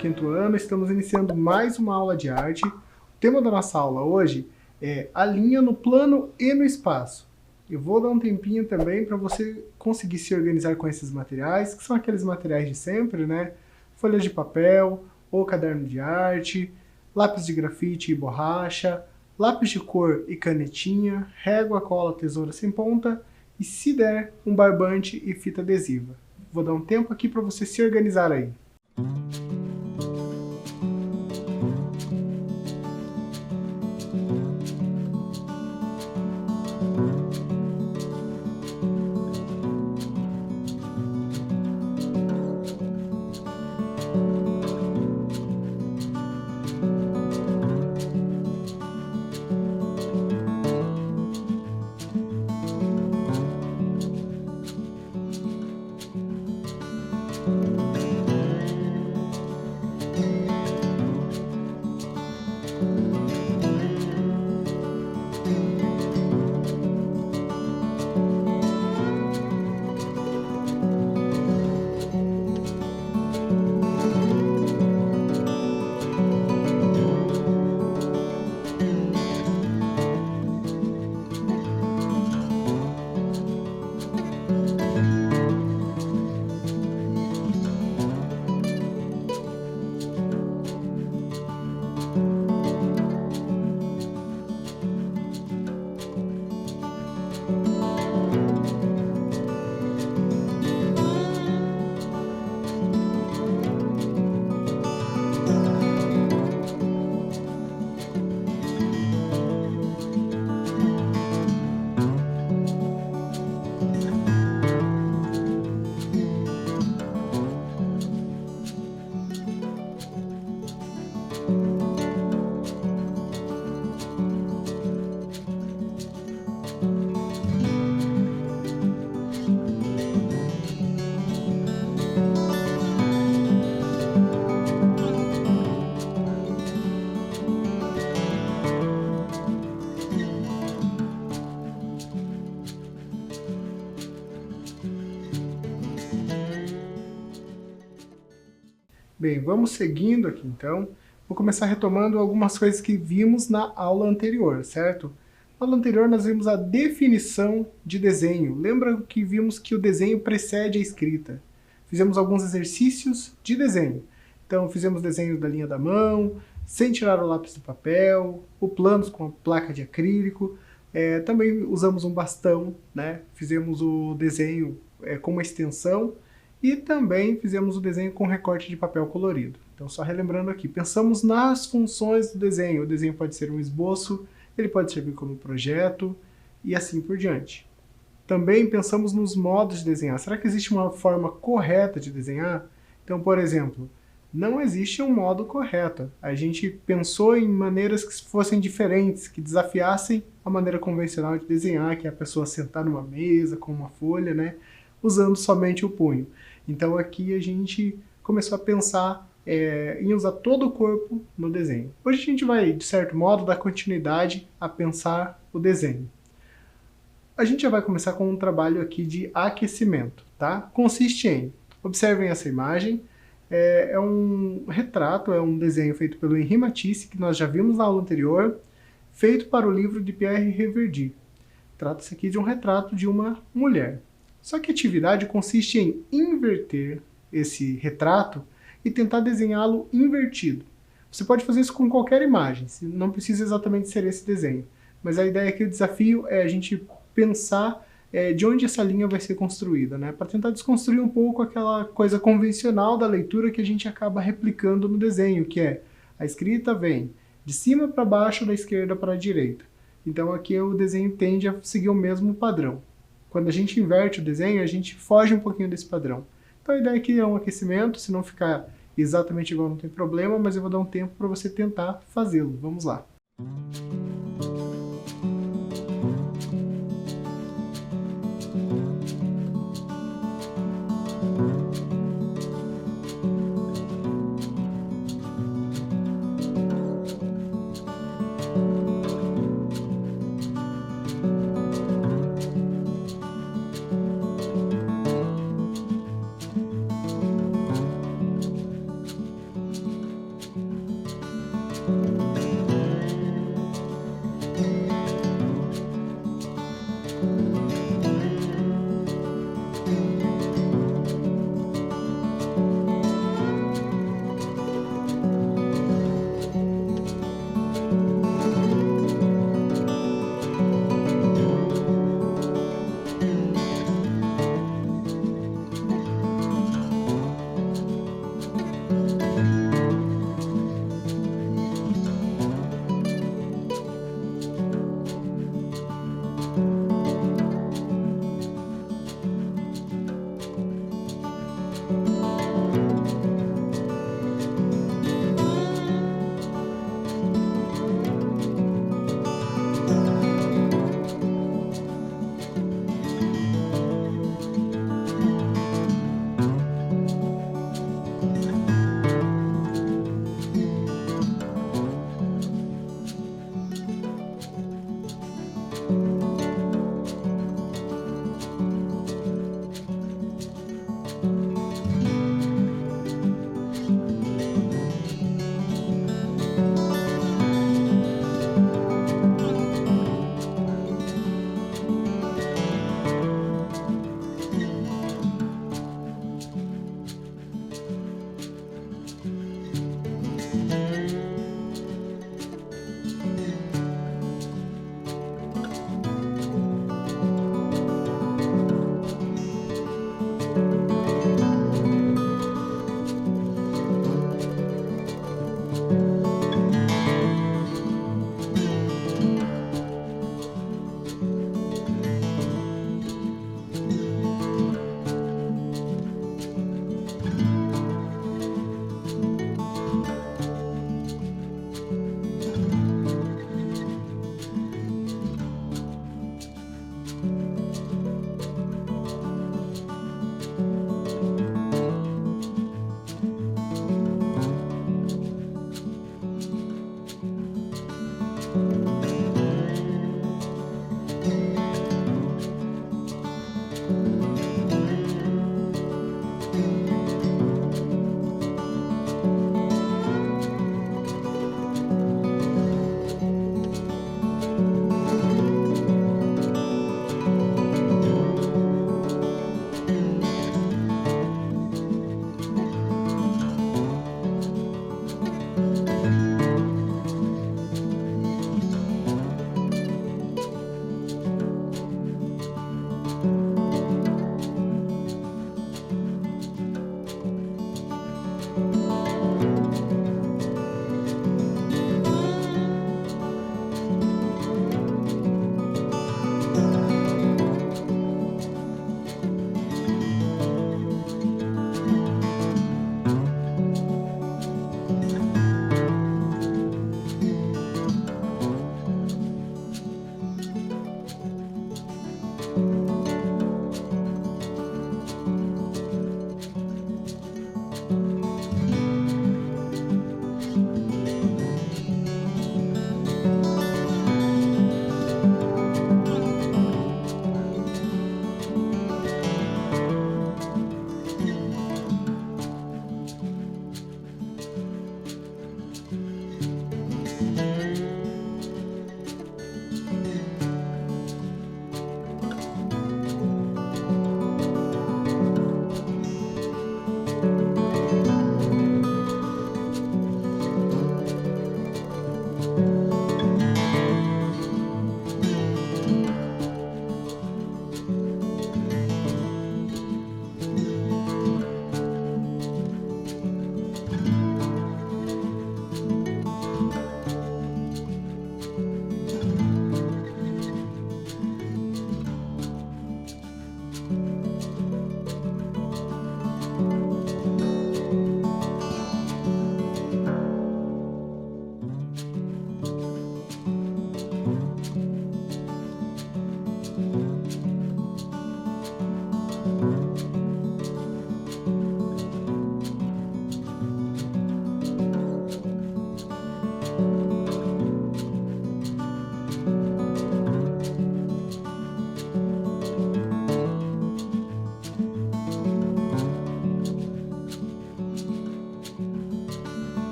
quinto ano, estamos iniciando mais uma aula de arte. O tema da nossa aula hoje é a linha no plano e no espaço. Eu vou dar um tempinho também para você conseguir se organizar com esses materiais, que são aqueles materiais de sempre, né? Folhas de papel ou caderno de arte, lápis de grafite e borracha, lápis de cor e canetinha, régua, cola, tesoura sem ponta e, se der, um barbante e fita adesiva. Vou dar um tempo aqui para você se organizar aí. Bem, vamos seguindo aqui então. Vou começar retomando algumas coisas que vimos na aula anterior, certo? Na aula anterior nós vimos a definição de desenho. Lembra que vimos que o desenho precede a escrita. Fizemos alguns exercícios de desenho. Então fizemos desenho da linha da mão, sem tirar o lápis do papel, o planos com a placa de acrílico. Também usamos um bastão, né? Fizemos o desenho com uma extensão. E também fizemos o desenho com recorte de papel colorido. Então, só relembrando aqui, pensamos nas funções do desenho. O desenho pode ser um esboço, ele pode servir como projeto e assim por diante. Também pensamos nos modos de desenhar. Será que existe uma forma correta de desenhar? Então, por exemplo, não existe um modo correto. A gente pensou em maneiras que fossem diferentes, que desafiassem a maneira convencional de desenhar, que é a pessoa sentar numa mesa com uma folha, né, usando somente o punho. Então aqui a gente começou a pensar em usar todo o corpo no desenho. Hoje a gente vai, de certo modo, dar continuidade a pensar o desenho. A gente já vai começar com um trabalho aqui de aquecimento, tá? Consiste em, observem essa imagem, é um retrato, é um desenho feito pelo Henri Matisse, que nós já vimos na aula anterior, feito para o livro de Pierre Reverdy. Trata-se aqui de um retrato de uma mulher. Só que a atividade consiste em inverter esse retrato e tentar desenhá-lo invertido. Você pode fazer isso com qualquer imagem, não precisa exatamente ser esse desenho. Mas a ideia aqui, o desafio é a gente pensar de onde essa linha vai ser construída, né? Para tentar desconstruir um pouco aquela coisa convencional da leitura que a gente acaba replicando no desenho, que é a escrita vem de cima para baixo, da esquerda para a direita. Então aqui o desenho tende a seguir o mesmo padrão. Quando a gente inverte o desenho, a gente foge um pouquinho desse padrão. Então a ideia aqui é um aquecimento, se não ficar exatamente igual não tem problema, mas eu vou dar um tempo para você tentar fazê-lo. Vamos lá.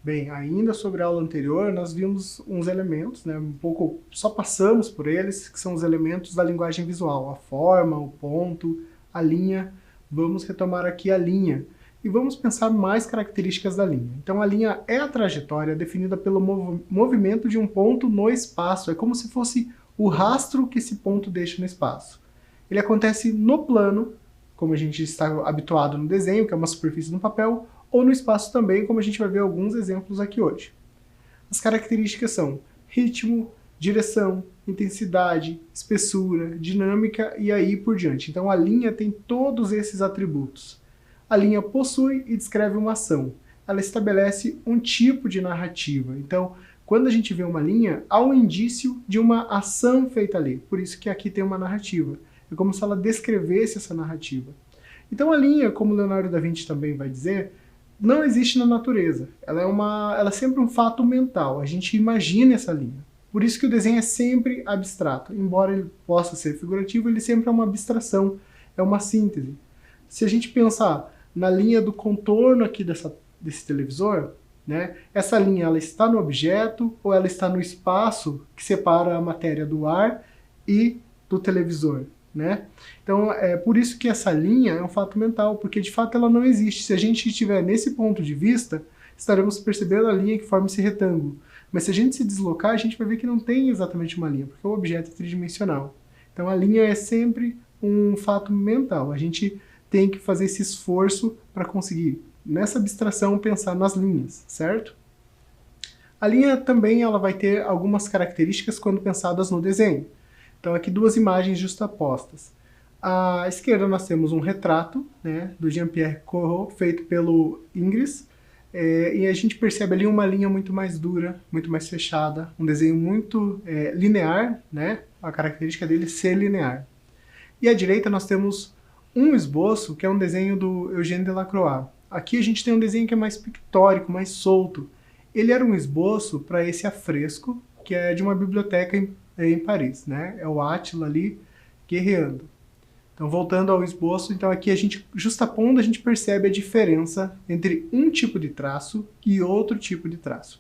Bem, ainda sobre a aula anterior, nós vimos uns elementos, né, um pouco, só passamos por eles, que são os elementos da linguagem visual, a forma, o ponto, a linha. Vamos retomar aqui a linha e vamos pensar mais características da linha. Então a linha é a trajetória definida pelo movimento de um ponto no espaço, é como se fosse o rastro que esse ponto deixa no espaço. Ele acontece no plano, como a gente está habituado no desenho, que é uma superfície no papel, ou no espaço também, como a gente vai ver alguns exemplos aqui hoje. As características são ritmo, direção, intensidade, espessura, dinâmica e aí por diante. Então a linha tem todos esses atributos. A linha possui e descreve uma ação. Ela estabelece um tipo de narrativa. Então, quando a gente vê uma linha, há um indício de uma ação feita ali. Por isso que aqui tem uma narrativa. É como se ela descrevesse essa narrativa. Então a linha, como Leonardo da Vinci também vai dizer, não existe na natureza. Ela é sempre um fato mental. A gente imagina essa linha. Por isso que o desenho é sempre abstrato. Embora ele possa ser figurativo, ele sempre é uma abstração, é uma síntese. Se a gente pensar na linha do contorno aqui desse televisor, né, essa linha ela está no objeto ou ela está no espaço que separa a matéria do ar e do televisor? Né? Então é por isso que essa linha é um fato mental, porque de fato ela não existe. Se a gente estiver nesse ponto de vista, estaremos percebendo a linha que forma esse retângulo. Mas se a gente se deslocar, a gente vai ver que não tem exatamente uma linha, porque o objeto é tridimensional. Então a linha é sempre um fato mental. A gente tem que fazer esse esforço para conseguir, nessa abstração, pensar nas linhas, certo? A linha também ela vai ter algumas características quando pensadas no desenho. Então aqui duas imagens justapostas. À esquerda nós temos um retrato, né, do Jean-Pierre Corot, feito pelo Ingres, e a gente percebe ali uma linha muito mais dura, muito mais fechada, um desenho muito linear, né, a característica dele é ser linear. E à direita nós temos um esboço, que é um desenho do Eugène Delacroix. Aqui a gente tem um desenho que é mais pictórico, mais solto. Ele era um esboço para esse afresco, que é de uma biblioteca em Paris, né? É o Átila ali guerreando. Então, voltando ao esboço, então aqui a gente, justapondo, a gente percebe a diferença entre um tipo de traço e outro tipo de traço.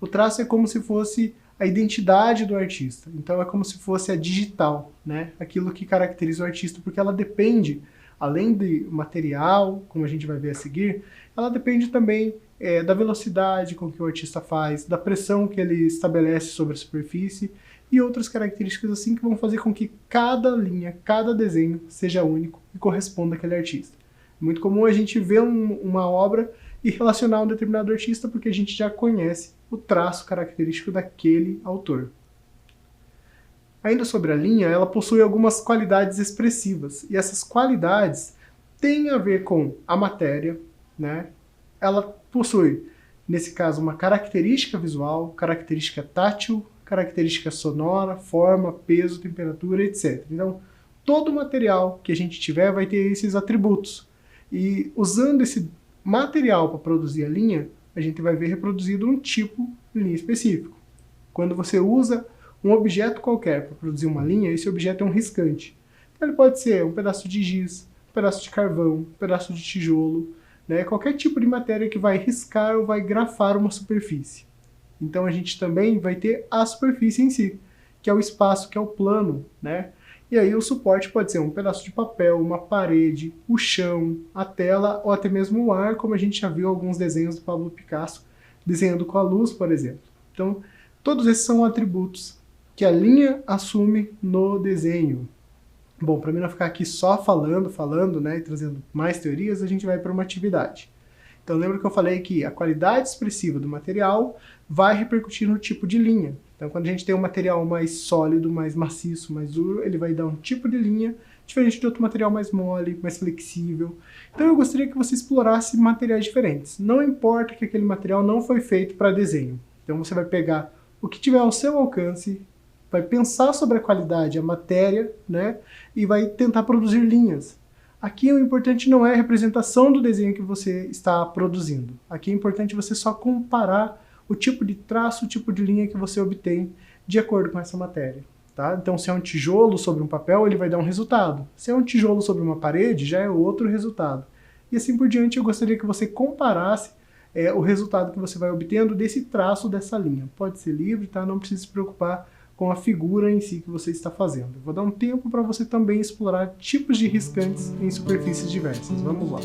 O traço é como se fosse a identidade do artista. Então é como se fosse a digital, né? Aquilo que caracteriza o artista, porque ela depende, além do material, como a gente vai ver a seguir, ela depende também da velocidade com que o artista faz, da pressão que ele estabelece sobre a superfície, e outras características assim que vão fazer com que cada linha, cada desenho seja único e corresponda àquele artista. É muito comum a gente ver uma obra e relacionar um determinado artista porque a gente já conhece o traço característico daquele autor. Ainda sobre a linha, ela possui algumas qualidades expressivas, e essas qualidades têm a ver com a matéria, né? Ela possui, nesse caso, uma característica visual, característica tátil, característica sonora, forma, peso, temperatura, etc. Então, todo material que a gente tiver vai ter esses atributos. E usando esse material para produzir a linha, a gente vai ver reproduzido um tipo de linha específico. Quando você usa um objeto qualquer para produzir uma linha, esse objeto é um riscante. Então, ele pode ser um pedaço de giz, um pedaço de carvão, um pedaço de tijolo, né? Qualquer tipo de matéria que vai riscar ou vai grafar uma superfície. Então a gente também vai ter a superfície em si, que é o espaço, que é o plano, né? E aí o suporte pode ser um pedaço de papel, uma parede, o chão, a tela ou até mesmo o ar, como a gente já viu alguns desenhos do Pablo Picasso desenhando com a luz, por exemplo. Então, todos esses são atributos que a linha assume no desenho. Bom, para mim não ficar aqui só falando, né, e trazendo mais teorias, a gente vai para uma atividade. Então lembra que eu falei que a qualidade expressiva do material vai repercutir no tipo de linha. Então quando a gente tem um material mais sólido, mais maciço, mais duro, ele vai dar um tipo de linha diferente de outro material mais mole, mais flexível. Então eu gostaria que você explorasse materiais diferentes. Não importa que aquele material não foi feito para desenho. Então você vai pegar o que tiver ao seu alcance, vai pensar sobre a qualidade, a matéria, né, e vai tentar produzir linhas. Aqui o importante não é a representação do desenho que você está produzindo. Aqui é importante você só comparar o tipo de traço, o tipo de linha que você obtém de acordo com essa matéria. Tá? Então, se é um tijolo sobre um papel, ele vai dar um resultado. Se é um tijolo sobre uma parede, já é outro resultado. E assim por diante, eu gostaria que você comparasse o resultado que você vai obtendo desse traço dessa linha. Pode ser livre, tá? Não precisa se preocupar com a figura em si que você está fazendo. Eu vou dar um tempo para você também explorar tipos de riscantes em superfícies diversas. Vamos lá.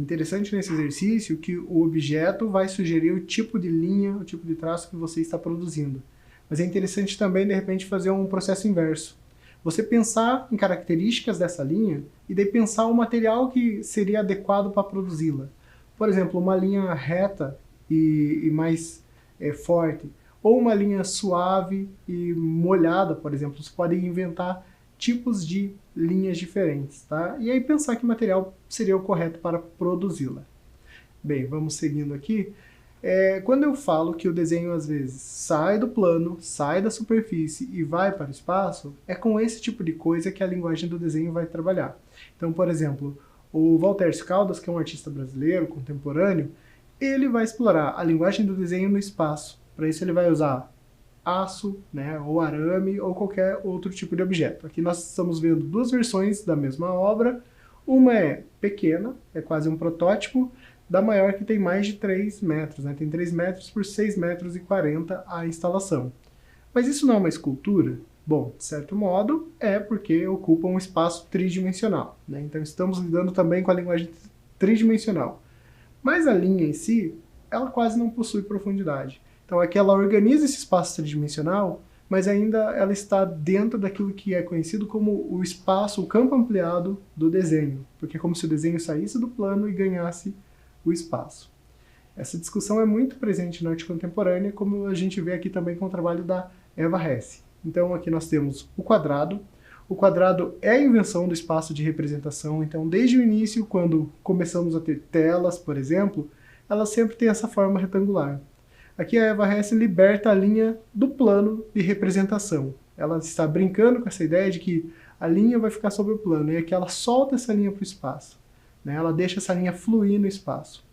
Interessante nesse exercício que o objeto vai sugerir o tipo de linha, o tipo de traço que você está produzindo. Mas é interessante também, de repente, fazer um processo inverso. Você pensar em características dessa linha e daí pensar o material que seria adequado para produzi-la. Por exemplo, uma linha reta e mais forte, ou uma linha suave e molhada, por exemplo. Você pode inventar tipos de linhas diferentes, tá? E aí pensar que material seria o correto para produzi-la. Bem, vamos seguindo aqui. Quando eu falo que o desenho às vezes sai do plano, sai da superfície e vai para o espaço, é com esse tipo de coisa que a linguagem do desenho vai trabalhar. Então, por exemplo, o Valtércio Caldas, que é um artista brasileiro contemporâneo, ele vai explorar a linguagem do desenho no espaço. Para isso ele vai usar aço, né, ou arame, ou qualquer outro tipo de objeto. Aqui nós estamos vendo duas versões da mesma obra. Uma é pequena, é quase um protótipo, da maior, que tem mais de 3 metros, né? Tem 3 metros por 6 metros e 40 a instalação. Mas isso não é uma escultura? Bom, de certo modo, porque ocupa um espaço tridimensional, né? Então estamos lidando também com a linguagem tridimensional. Mas a linha em si, ela quase não possui profundidade. Então aqui ela organiza esse espaço tridimensional, mas ainda ela está dentro daquilo que é conhecido como o espaço, o campo ampliado do desenho, porque é como se o desenho saísse do plano e ganhasse o espaço. Essa discussão é muito presente na arte contemporânea, como a gente vê aqui também com o trabalho da Eva Hesse. Então aqui nós temos o quadrado. O quadrado é a invenção do espaço de representação, então desde o início, quando começamos a ter telas, por exemplo, ela sempre tem essa forma retangular. Aqui a Eva Hesse liberta a linha do plano de representação. Ela está brincando com essa ideia de que a linha vai ficar sobre o plano, e aqui ela solta essa linha para o espaço, né? Ela deixa essa linha fluir no espaço.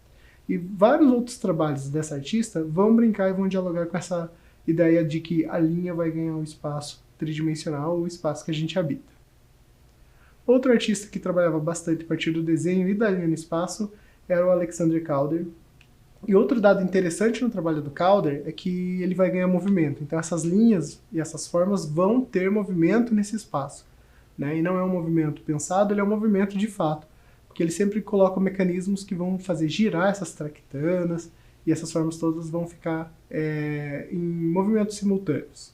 E vários outros trabalhos dessa artista vão brincar e vão dialogar com essa ideia de que a linha vai ganhar o espaço tridimensional, o espaço que a gente habita. Outro artista que trabalhava bastante a partir do desenho e da linha no espaço era o Alexander Calder. E outro dado interessante no trabalho do Calder é que ele vai ganhar movimento. Então essas linhas e essas formas vão ter movimento nesse espaço, né? E não é um movimento pensado, ele é um movimento de fato, porque ele sempre coloca mecanismos que vão fazer girar essas traquitanas, e essas formas todas vão ficar em movimentos simultâneos.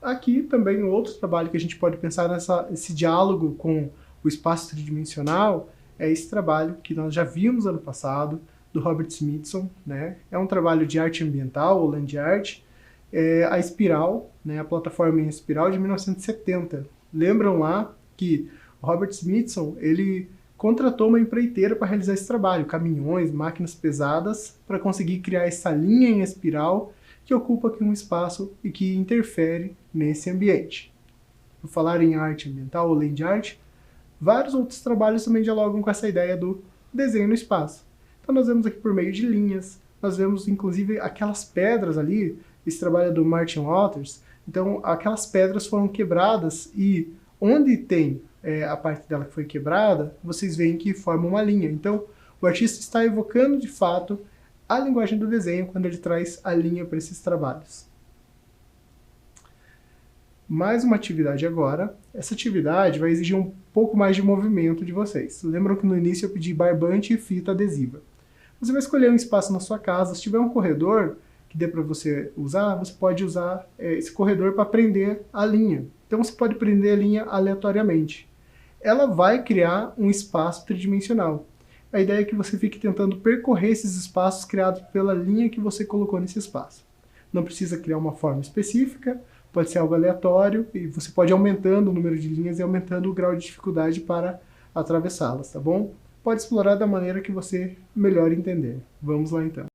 Aqui também outro trabalho que a gente pode pensar nesse diálogo com o espaço tridimensional é esse trabalho que nós já vimos ano passado, do Robert Smithson, né? É um trabalho de arte ambiental, ou land art, a espiral, né? A plataforma em espiral de 1970. Lembram lá que o Robert Smithson, ele contratou uma empreiteira para realizar esse trabalho, caminhões, máquinas pesadas, para conseguir criar essa linha em espiral que ocupa aqui um espaço e que interfere nesse ambiente. Por falar em arte ambiental, ou land art, vários outros trabalhos também dialogam com essa ideia do desenho no espaço. Então nós vemos aqui por meio de linhas, nós vemos inclusive aquelas pedras ali, esse trabalho é do Martin Waters, então aquelas pedras foram quebradas e onde tem a parte dela que foi quebrada, vocês veem que forma uma linha. Então o artista está evocando de fato a linguagem do desenho quando ele traz a linha para esses trabalhos. Mais uma atividade agora. Essa atividade vai exigir um pouco mais de movimento de vocês. Lembram que no início eu pedi barbante e fita adesiva. Você vai escolher um espaço na sua casa. Se tiver um corredor que dê para você usar, você pode usar esse corredor para prender a linha. Então você pode prender a linha aleatoriamente. Ela vai criar um espaço tridimensional. A ideia é que você fique tentando percorrer esses espaços criados pela linha que você colocou nesse espaço. Não precisa criar uma forma específica, pode ser algo aleatório, e você pode ir aumentando o número de linhas e aumentando o grau de dificuldade para atravessá-las, tá bom? Pode explorar da maneira que você melhor entender. Vamos lá então.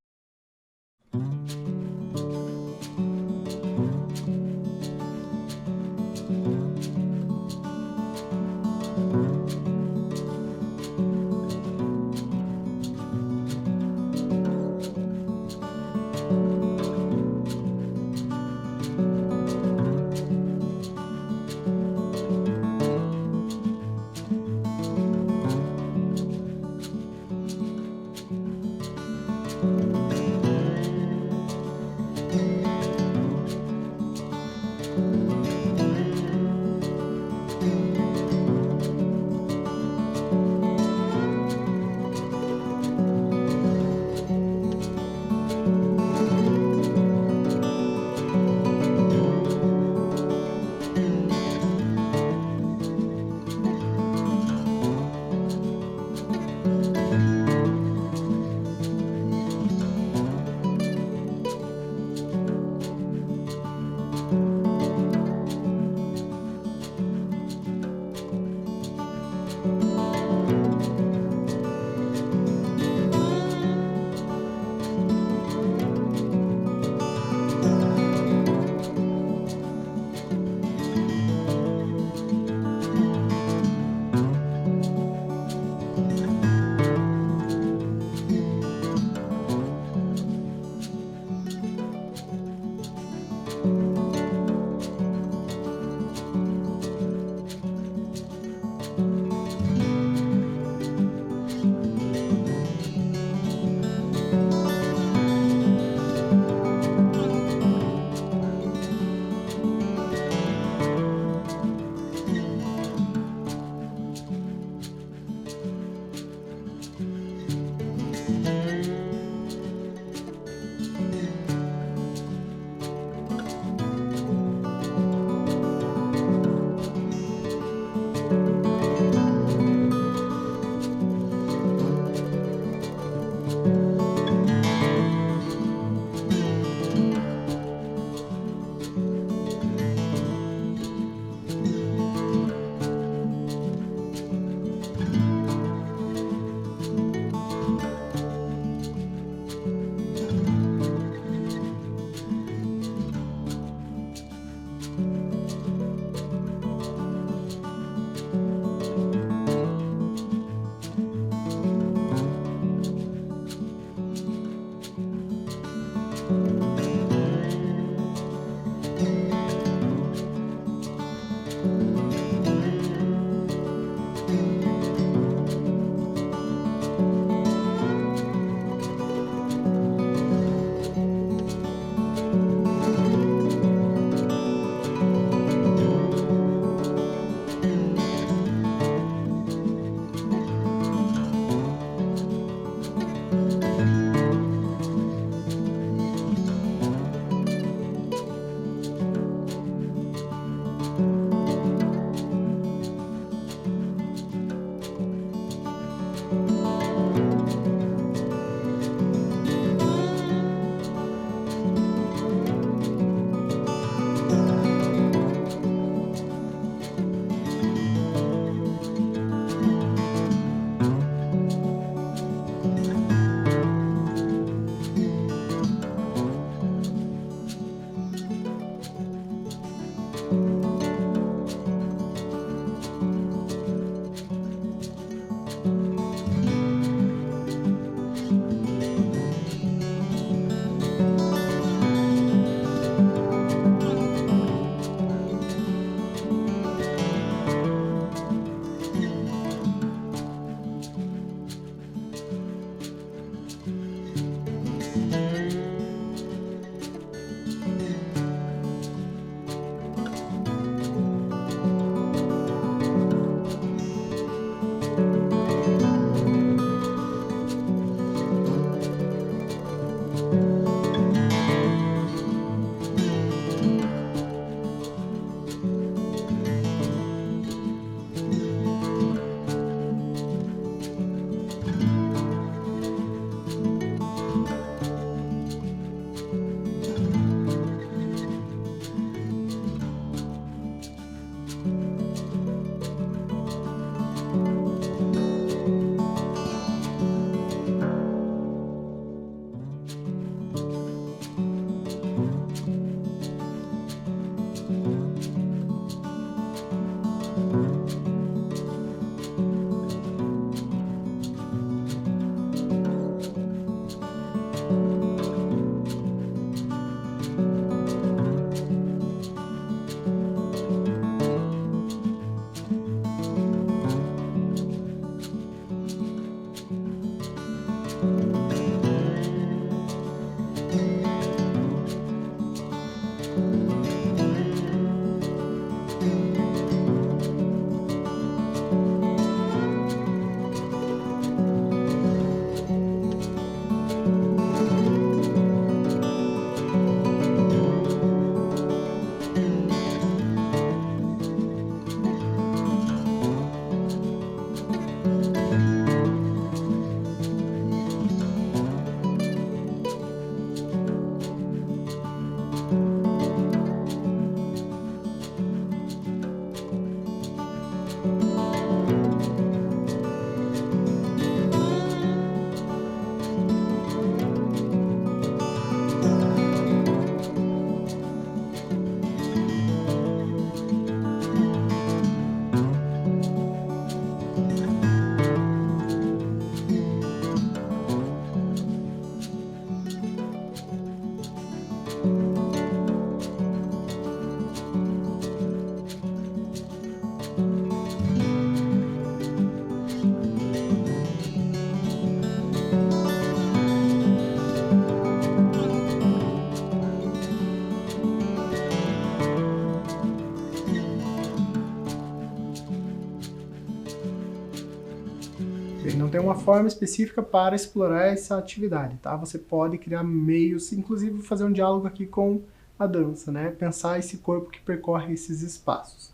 Ele não tem uma forma específica para explorar essa atividade, tá? Você pode criar meios, inclusive fazer um diálogo aqui com a dança, né? Pensar esse corpo que percorre esses espaços.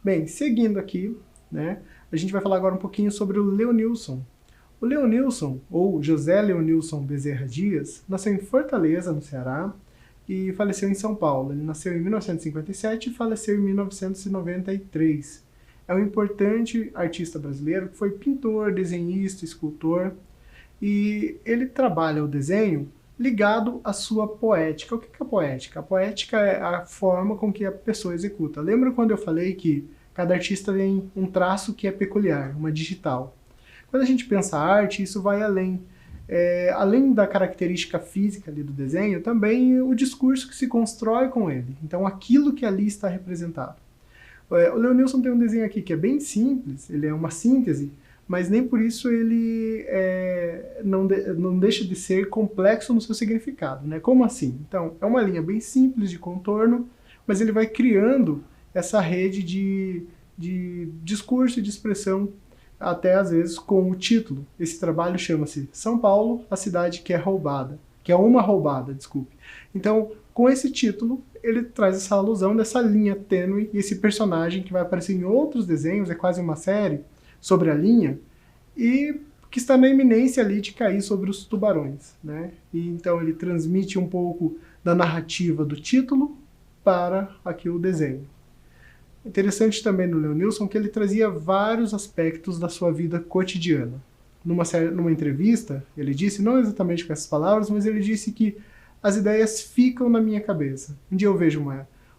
Bem, seguindo aqui, né? A gente vai falar agora um pouquinho sobre o Leonilson. O Leonilson, ou José Leonilson Bezerra Dias, nasceu em Fortaleza, no Ceará, e faleceu em São Paulo. Ele nasceu em 1957 e faleceu em 1993. É um importante artista brasileiro que foi pintor, desenhista, escultor, e ele trabalha o desenho ligado à sua poética. O que é a poética? A poética é a forma com que a pessoa executa. Lembra quando eu falei que cada artista tem um traço que é peculiar, uma digital? Quando a gente pensa arte, isso vai além. Além da característica física ali do desenho, também o discurso que se constrói com ele. Então, aquilo que ali está representado. O Leonilson tem um desenho aqui que é bem simples, ele é uma síntese, mas nem por isso ele não deixa de ser complexo no seu significado, né? Como assim? Então, é uma linha bem simples de contorno, mas ele vai criando essa rede de discurso e de expressão, até às vezes com o título. Esse trabalho chama-se São Paulo, a cidade que é roubada, que é uma roubada, desculpe. Então, com esse título, ele traz essa alusão dessa linha tênue e esse personagem que vai aparecer em outros desenhos, é quase uma série sobre a linha, e que está na iminência ali de cair sobre os tubarões, né? E então ele transmite um pouco da narrativa do título para aqui o desenho. Interessante também no Leonilson que ele trazia vários aspectos da sua vida cotidiana. Numa entrevista, ele disse, não exatamente com essas palavras, mas ele disse que as ideias ficam na minha cabeça. Um dia eu vejo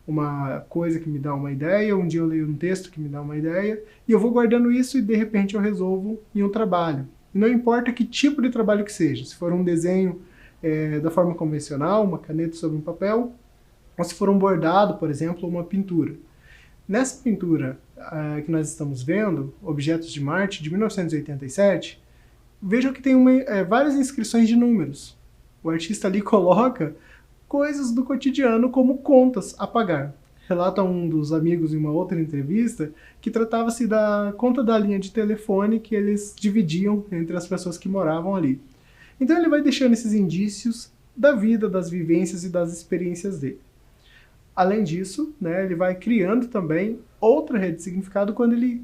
uma coisa que me dá uma ideia, um dia eu leio um texto que me dá uma ideia, e eu vou guardando isso e de repente eu resolvo em um trabalho. E não importa que tipo de trabalho que seja, se for um desenho da forma convencional, uma caneta sobre um papel, ou se for um bordado, por exemplo, uma pintura. Nessa pintura que nós estamos vendo, Objetos de Marte, de 1987, vejam que tem várias inscrições de números. O artista ali coloca coisas do cotidiano como contas a pagar. Relata um dos amigos em uma outra entrevista que tratava-se da conta da linha de telefone que eles dividiam entre as pessoas que moravam ali. Então ele vai deixando esses indícios da vida, das vivências e das experiências dele. Além disso, né, ele vai criando também outra rede de significado quando ele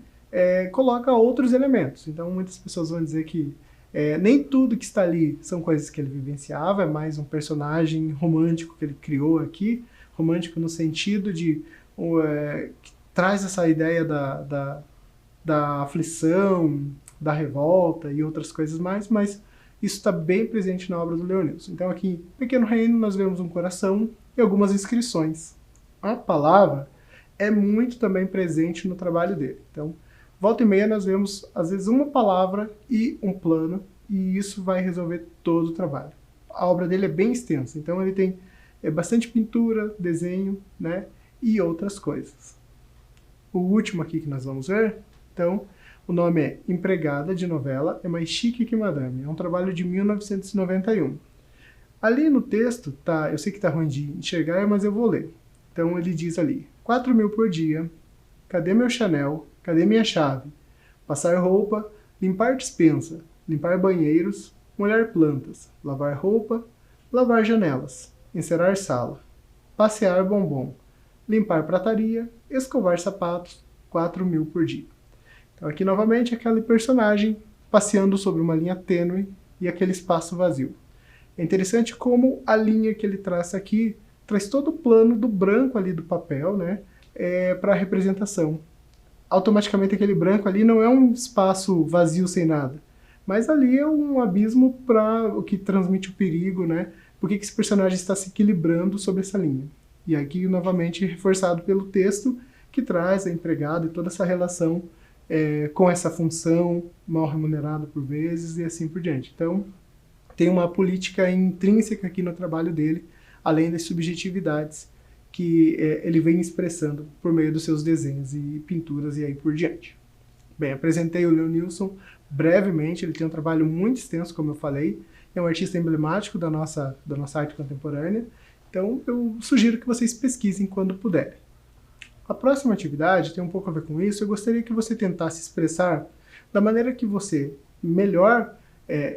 coloca outros elementos. Então muitas pessoas vão dizer que nem tudo que está ali são coisas que ele vivenciava, é mais um personagem romântico que ele criou aqui, romântico no sentido de que traz essa ideia da aflição, da revolta e outras coisas mais, mas isso está bem presente na obra do Leonilson. Então aqui em Pequeno Reino nós vemos um coração e algumas inscrições. A palavra é muito também presente no trabalho dele. Então, volta e meia nós vemos, às vezes, uma palavra e um plano, e isso vai resolver todo o trabalho. A obra dele é bem extensa, então ele tem bastante pintura, desenho, né, e outras coisas. O último aqui que nós vamos ver, então, o nome é Empregada, de novela, é mais chique que madame. É um trabalho de 1991. Ali no texto, tá, eu sei que tá ruim de enxergar, mas eu vou ler. Então ele diz ali, 4.000 por dia, cadê meu Chanel, cadê minha chave? Passar roupa, limpar despensa, limpar banheiros, molhar plantas, lavar roupa, lavar janelas, encerar sala, passear bombom, limpar prataria, escovar sapatos, 4.000 por dia. Então aqui novamente aquele personagem passeando sobre uma linha tênue e aquele espaço vazio. É interessante como a linha que ele traça aqui traz todo o plano do branco ali do papel, né, para a representação. Automaticamente aquele branco ali não é um espaço vazio sem nada, mas ali é um abismo para o que transmite o perigo, né, porque esse personagem está se equilibrando sobre essa linha. E aqui novamente reforçado pelo texto que traz a empregada e toda essa relação com essa função mal remunerada por vezes e assim por diante. Então tem uma política intrínseca aqui no trabalho dele, além das subjetividades que ele vem expressando por meio dos seus desenhos e pinturas e aí por diante. Bem, apresentei o Leonilson brevemente, ele tem um trabalho muito extenso, como eu falei, é um artista emblemático da nossa arte contemporânea, então eu sugiro que vocês pesquisem quando puderem. A próxima atividade tem um pouco a ver com isso, eu gostaria que você tentasse expressar da maneira que você melhor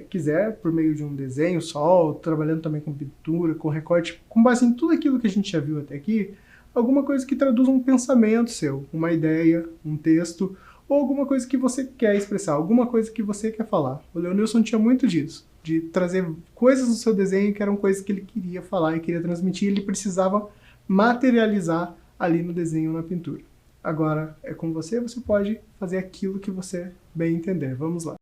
quiser, por meio de um desenho só, trabalhando também com pintura, com recorte, com base em tudo aquilo que a gente já viu até aqui, alguma coisa que traduza um pensamento seu, uma ideia, um texto, ou alguma coisa que você quer expressar, alguma coisa que você quer falar. O Leonilson tinha muito disso, de trazer coisas no seu desenho que eram coisas que ele queria falar e queria transmitir, e ele precisava materializar ali no desenho ou na pintura. Agora é com você, você pode fazer aquilo que você bem entender. Vamos lá.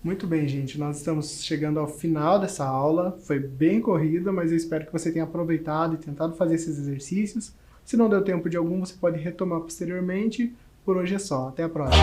Muito bem, gente, nós estamos chegando ao final dessa aula. Foi bem corrida, mas eu espero que você tenha aproveitado e tentado fazer esses exercícios. Se não deu tempo de algum, você pode retomar posteriormente. Por hoje é só. Até a próxima.